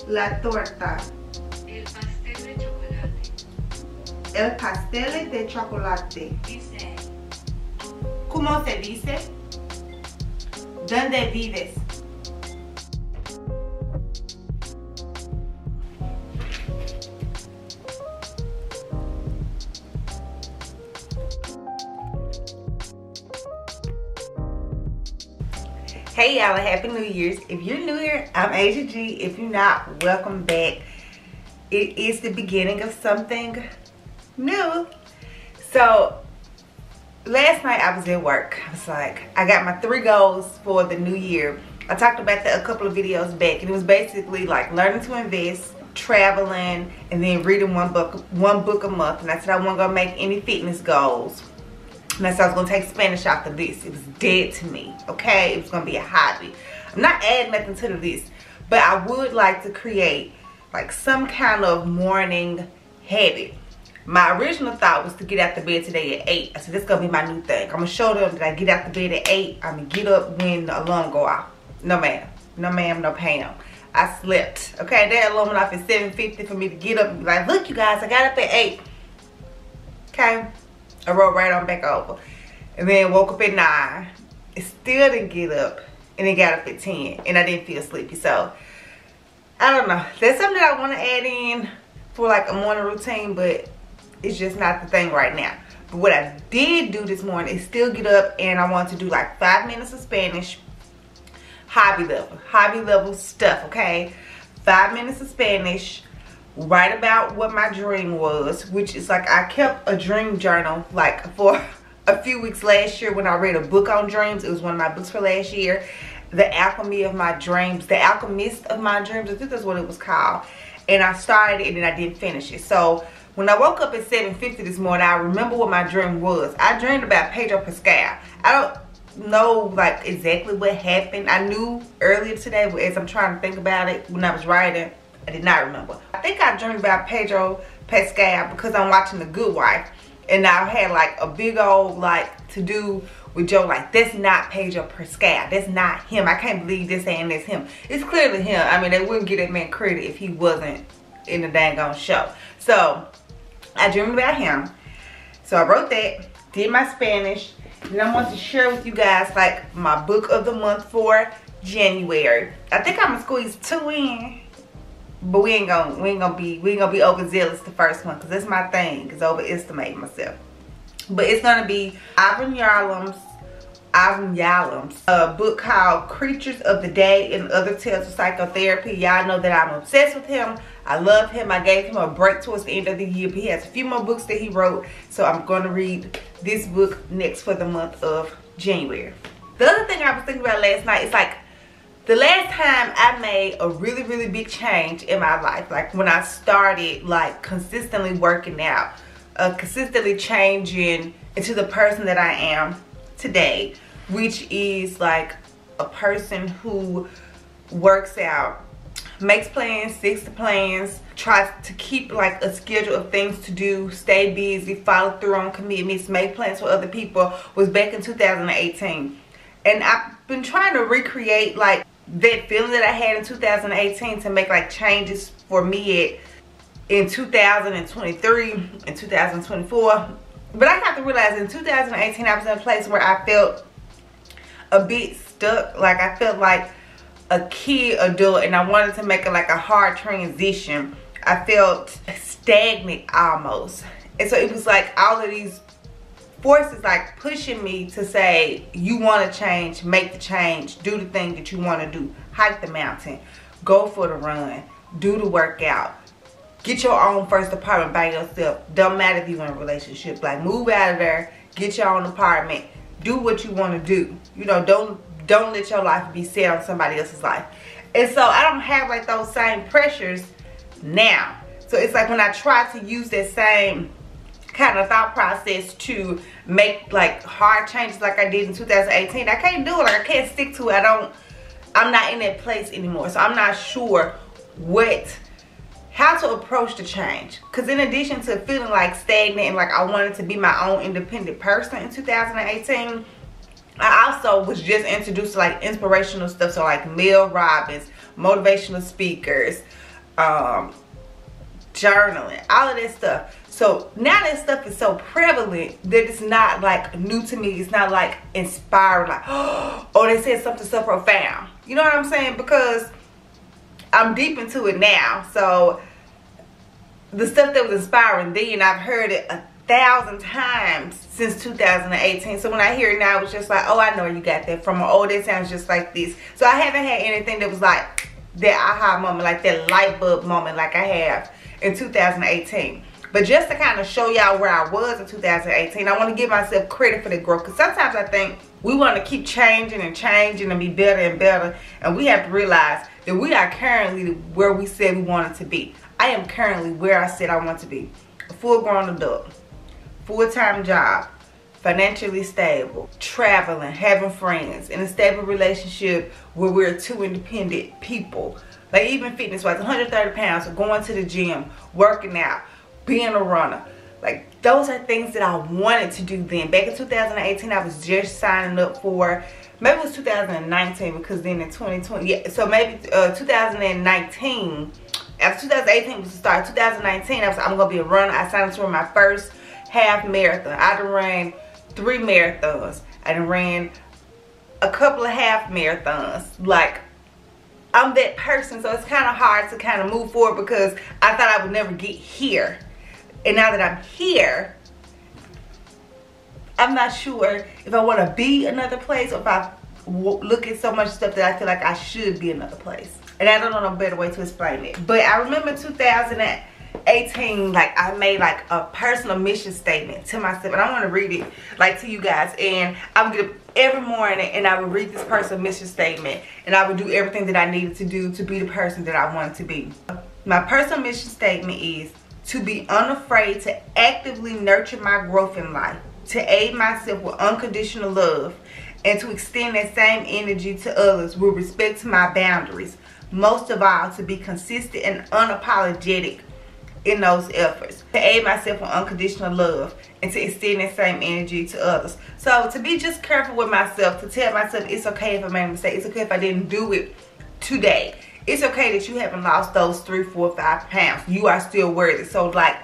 La torta. El pastel de chocolate. El pastel de chocolate. Dice. ¿Cómo se dice? ¿Dónde vives? Hey y'all, happy New Year's. If you're new here, I'm Asia G. If you're not, welcome back. It is the beginning of something new. So last night I was at work. I was like, I got my 3 goals for the new year. I talked about that a couple of videos back, and it was basically like learning to invest, traveling, and then reading one book a month. And I said I wasn't gonna make any fitness goals. And I said I was gonna take Spanish after this. It was dead to me, okay? It was gonna be a hobby. I'm not adding nothing to this, but I would like to create like some kind of morning habit. My original thought was to get out the bed today at 8. I said, this is gonna be my new thing. I'm gonna show them that I get out the bed at 8. I'm gonna get up when the alarm go off. No ma'am, no ma'am, no Pam. I slept, okay? That alarm went off at 7:50 for me to get up and be like, look you guys, I got up at 8. Okay? I rolled right on back over. And then woke up at 9. It still didn't get up. And then got up at 10. And I didn't feel sleepy. So, I don't know. That's something that I want to add in for like a morning routine. But it's just not the thing right now. But what I did do this morning is still get up. And I want to do like 5 minutes of Spanish. Hobby level stuff, okay? 5 minutes of Spanish. Write about what my dream was, which is like I kept a dream journal like for a few weeks last year when I read a book on dreams. It was one of my books for last year, The Alchemy of My Dreams, The Alchemist of My Dreams. I think that's what it was called. And I started it and then I didn't finish it. So when I woke up at 7:50 this morning, I remember what my dream was. I dreamed about Pedro Pascal. I don't know like exactly what happened. I knew earlier today, but as I'm trying to think about it when I was writing, I did not remember. I think I dreamed about Pedro Pascal because I'm watching The Good Wife. And I had like a big old like to do with Joe, like that's not Pedro Pascal. That's not him. I can't believe this saying that's him. It's clearly him. I mean, they wouldn't give that man credit if he wasn't in the dang on show. So I dreamed about him. So I wrote that, did my Spanish, and I want to share with you guys like my book of the month for January. I think I'm gonna squeeze 2 in. But we ain't gonna be overzealous the first one, because that's my thing, is overestimating myself. But it's gonna be Ivan Yalom's book called Creatures of the Day and Other Tales of Psychotherapy. Y'all know that I'm obsessed with him. I love him. I gave him a break towards the end of the year, but he has a few more books that he wrote. So I'm gonna read this book next for the month of January. The other thing I was thinking about last night is like, the last time I made a really big change in my life, like when I started like consistently working out, consistently changing into the person that I am today, which is like a person who works out, makes plans, sticks to plans, tries to keep like a schedule of things to do, stay busy, follow through on commitments, make plans for other people, was back in 2018. And I've been trying to recreate like that feeling that I had in 2018 to make like changes for me in 2023 and 2024. But I have to realize in 2018 I was in a place where I felt a bit stuck. Like I felt like a kid adult, and I wanted to make it like a hard transition. I felt stagnant almost. And so it was like all of these forces like pushing me to say, you want to change, make the change, do the thing that you want to do, hike the mountain, go for the run, do the workout, get your own first apartment by yourself. Don't matter if you're in a relationship, like move out of there, get your own apartment, do what you want to do. You know, don't let your life be set on somebody else's life. And so I don't have like those same pressures now. So it's like when I try to use that same kind of thought process to make like hard changes like I did in 2018, I can't do it. Like I can't stick to it. I'm not in that place anymore. So I'm not sure how to approach the change. Because in addition to feeling like stagnant and like I wanted to be my own independent person in 2018, I also was just introduced to like inspirational stuff. So like Mel Robbins, motivational speakers, journaling, all of that stuff. So now that stuff is so prevalent that it's not like new to me. It's not like inspiring, like, oh, they said something so profound. You know what I'm saying? Because I'm deep into it now. So the stuff that was inspiring then, I've heard it 1,000 times since 2018. So when I hear it now, it's just like, oh, I know where you got that from. Oh, that sounds just like this. So I haven't had anything that was like that aha moment, like that light bulb moment like I have in 2018. But just to kind of show y'all where I was in 2018, I want to give myself credit for the growth. Because sometimes I think we want to keep changing and changing and be better and better. And we have to realize that we are currently where we said we wanted to be. I am currently where I said I want to be. A full-grown adult, full-time job, financially stable, traveling, having friends, in a stable relationship where we're two independent people. Like even fitness-wise, 130 pounds, going to the gym, working out, being a runner. Like those are things that I wanted to do then. Back in 2018, I was just signing up for, maybe it was 2019 because then in 2020, yeah, so maybe 2019, after 2018 was the start, 2019, I was I'm going to be a runner. I signed up to run my first half marathon. I done ran 3 marathons. I done ran a couple of half marathons. Like, I'm that person, so it's kind of hard to kind of move forward because I thought I would never get here. And now that I'm here, I'm not sure if I want to be another place or if I look at so much stuff that I feel like I should be another place. And I don't know no better way to explain it. But I remember 2018, like I made like a personal mission statement to myself. And I want to read it like to you guys. And I would get up every morning and I would read this personal mission statement. And I would do everything that I needed to do to be the person that I wanted to be. My personal mission statement is to be unafraid to actively nurture my growth in life, to aid myself with unconditional love, and to extend that same energy to others with respect to my boundaries. Most of all, to be consistent and unapologetic in those efforts, to aid myself with unconditional love, and to extend that same energy to others. So to be just careful with myself, to tell myself it's okay if I made a mistake, it's okay if I didn't do it today. It's okay that you haven't lost those 3, 4, 5 pounds. You are still worthy. So like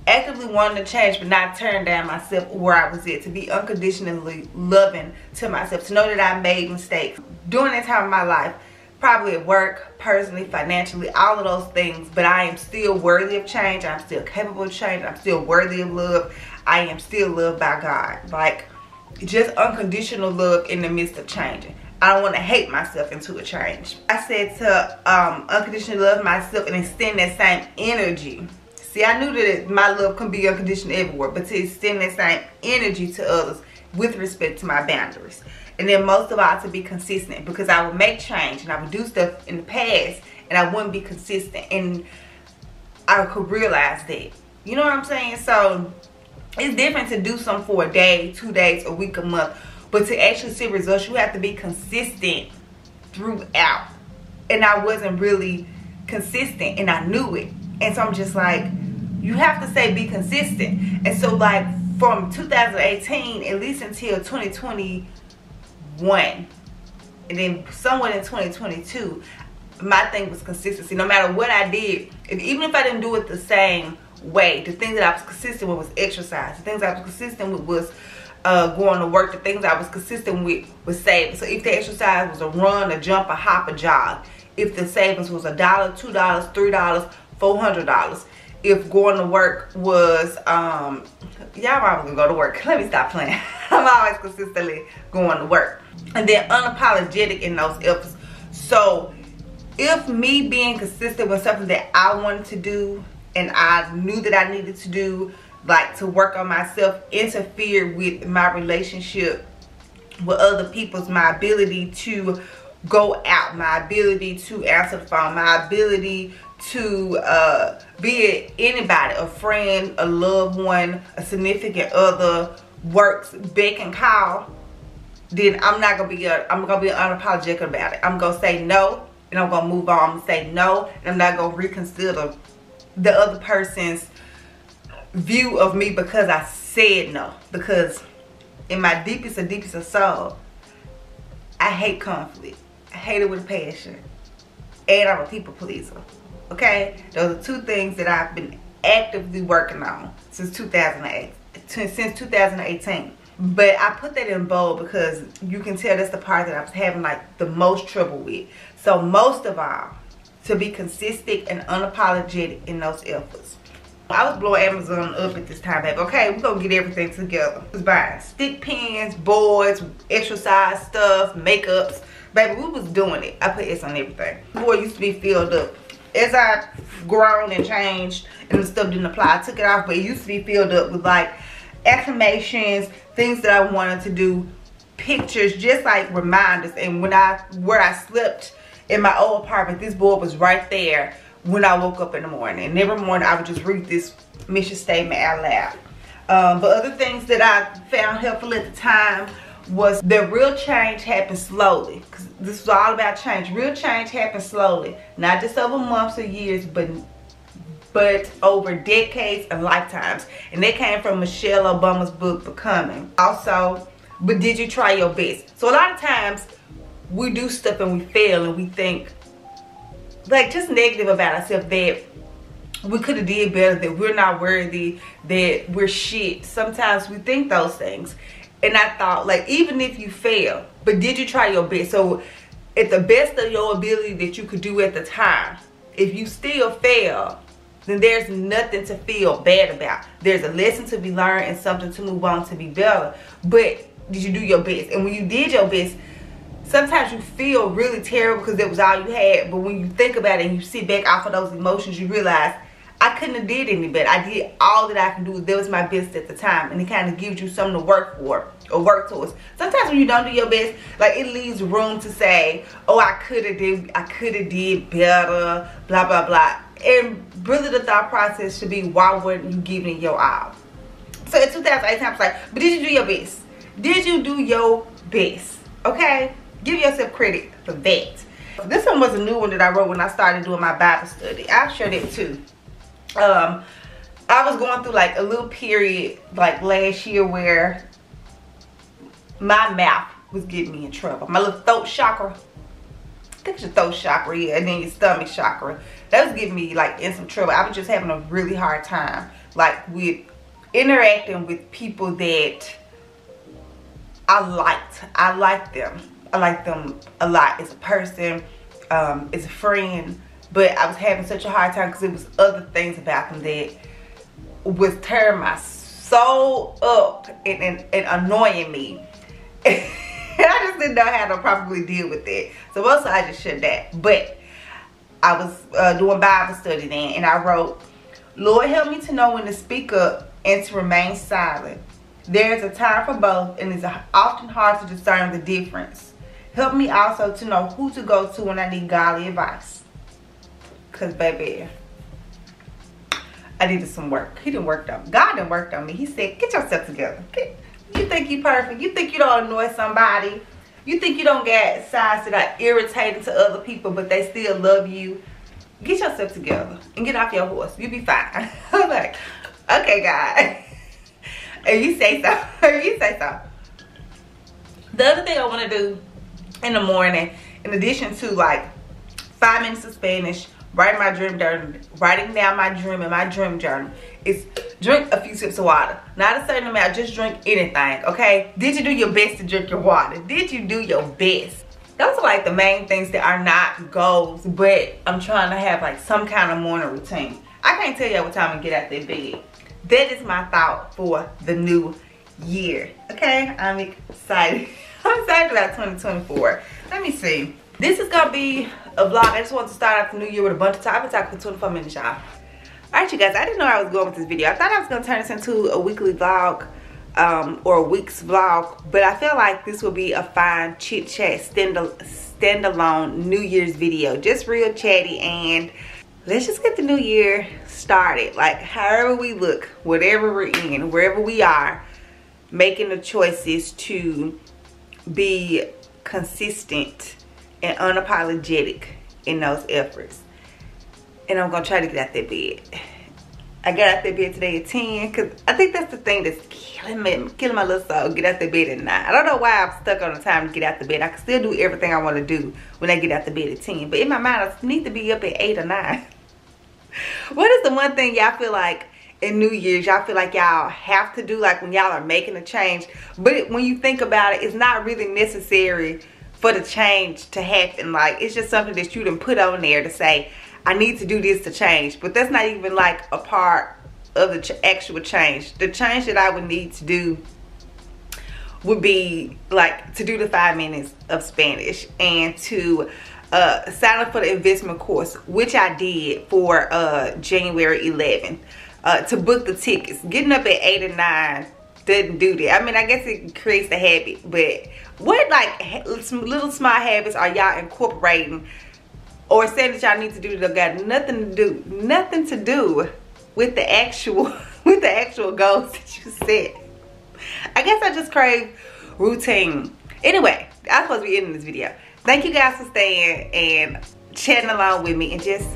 actively wanting to change but not turn down myself where I was at, to be unconditionally loving to myself, to know that I made mistakes during that time of my life, probably at work, personally, financially, all of those things, but I am still worthy of change. I'm still capable of change. I'm still worthy of love. I am still loved by God. Like just unconditional love in the midst of changing. I don't want to hate myself into a change. I said to unconditionally love myself and extend that same energy. See, I knew that my love can be unconditional everywhere, but to extend that same energy to others with respect to my boundaries. And then most of all, to be consistent, because I would make change and I would do stuff in the past and I wouldn't be consistent, and I could realize that. You know what I'm saying? So it's different to do something for a day, 2 days, a week, a month. But to actually see results, you have to be consistent throughout. And I wasn't really consistent, and I knew it. And so I'm just like, you have to say be consistent. And so like from 2018, at least until 2021, and then somewhat in 2022, my thing was consistency. No matter what I did, even if I didn't do it the same way, the thing that I was consistent with was exercise. The things I was consistent with was going to work. The things I was consistent with was saving. So if the exercise was a run, a jump, a hop, a jog, if the savings was $1, $2, $3, $400, if going to work was y'all probably gonna go to work. Let me stop playing. I'm always consistently going to work, and then unapologetic in those efforts. So if me being consistent with something that I wanted to do and I knew that I needed to do, like to work on myself, interfere with my relationship with other people's, my ability to go out, my ability to answer the phone, my ability to be anybody, a friend, a loved one, a significant other, works, beck and call, then I'm gonna be unapologetic about it. I'm gonna say no, and I'm gonna move on. I'm gonna say no, and I'm not gonna reconsider the other person's view of me because I said no. Because in my deepest of soul, I hate conflict. I hate it with a passion. And I'm a people pleaser. okay? Those are 2 things that I've been actively working on since 2018. But I put that in bold because you can tell that's the part that I was having like the most trouble with. So most of all, to be consistent and unapologetic in those efforts. I was blowing Amazon up at this time, baby. Okay, we're gonna get everything together. I was buying stick pins, boards, exercise stuff, makeups. Baby, we was doing it. I put S on everything. The board used to be filled up. As I grown and changed and the stuff didn't apply, I took it off, but it used to be filled up with like affirmations, things that I wanted to do, pictures, just like reminders. And where I slept in my old apartment, this board was right there when I woke up in the morning. And every morning I would just read this mission statement out loud. But other things that I found helpful at the time was that real change happens slowly. Because this was all about change. Real change happens slowly. Not just over months or years, but over decades and lifetimes. And that came from Michelle Obama's book, Becoming. Also, but did you try your best? So a lot of times we do stuff and we fail and we think like just negative about ourselves, that we could have did better, that we're not worthy, that we're shit. Sometimes we think those things. And I thought, like, even if you fail, but did you try your best? So at the best of your ability that you could do at the time, if you still fail, then there's nothing to feel bad about. There's a lesson to be learned and something to move on to be better. But did you do your best? And when you did your best, sometimes you feel really terrible because that was all you had. But when you think about it and you sit back off of those emotions, you realize, I couldn't have did any better. I did all that I could do. That was my best at the time. And it kind of gives you something to work for or work towards. Sometimes when you don't do your best, like, it leaves room to say, oh, I could have did better, blah, blah, blah. And really the thought process should be, why weren't you giving it your all? So in 2018, I was like, but did you do your best? Did you do your best? Okay? Give yourself credit for that. This one was a new one that I wrote when I started doing my Bible study. I'll share that too. I was going through like a little period like last year where my mouth was getting me in trouble. My little throat chakra. I think it's your throat chakra, yeah, and then your stomach chakra. That was getting me like in some trouble. I was just having a really hard time like with interacting with people that I liked. I liked them. I liked them a lot as a person, as a friend. But I was having such a hard time because it was other things about them that was tearing my soul up and annoying me. And I just didn't know how to properly deal with that. So mostly I just shut that. But I was doing Bible study then, and I wrote, Lord, help me to know when to speak up and to remain silent. There is a time for both, and it's often hard to discern the difference. Help me also to know who to go to when I need godly advice. Because, baby, I needed some work. He didn't work on me. God didn't work on me. He said, get yourself together. You think you perfect. You think you don't annoy somebody. You think you don't get sides that are irritating to other people, but they still love you. Get yourself together and get off your horse. You'll be fine. I'm like, okay, God. And you say so. You say so. The other thing I want to do in the morning, in addition to like 5 minutes of Spanish, writing down my dream and my dream journal, is drink a few sips of water. Not a certain amount, just drink anything, okay? Did you do your best to drink your water? Did you do your best? Those are like the main things that are not goals, but I'm trying to have like some kind of morning routine. I can't tell you what time to get out that bed. That is my thought for the new year, okay? I'm excited. I'm excited about 2024. Let me see. This is gonna be a vlog. I just want to start off the new year with a bunch of time. I've been talking for 24 minutes, y'all. Alright, you guys, I didn't know I was going with this video. I thought I was gonna turn this into a weekly vlog or a week's vlog, but I feel like this will be a fine chit chat standalone New Year's video. Just real chatty, and let's just get the new year started. Like, however we look, whatever we're in, wherever we are, making the choices to be consistent and unapologetic in those efforts. And I'm gonna try to get out that bed. I got out that bed today at 10 because I think that's the thing that's killing my little soul. Get out the bed at 9. I don't know why I'm stuck on the time to get out the bed. I can still do everything I want to do when I get out the bed at 10. But in my mind, I need to be up at 8 or 9. What is the one thing y'all feel like in New Year's y'all feel like y'all have to do, like when y'all are making a change, but when you think about it, it's not really necessary for the change to happen? Like, it's just something that you done put on there to say, I need to do this to change, but that's not even like a part of the actual change. The change that I would need to do would be like to do the 5 minutes of Spanish and to sign up for the investment course, which I did for January 11th. To book the tickets. Getting up at 8 or 9 doesn't do that. I mean, I guess it creates the habit, but what like some little small habits are y'all incorporating or saying that y'all need to do that got nothing to do with the actual goals that you set? I guess I just crave routine. Anyway, I'm supposed to be ending this video. Thank you guys for staying and chatting along with me and just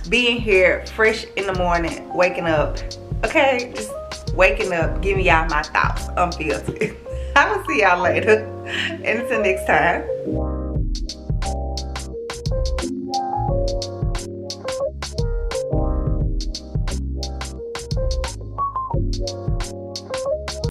being here fresh in the morning, waking up. Okay, just waking up, giving y'all my thoughts unfiltered. I will see y'all later. And until next time.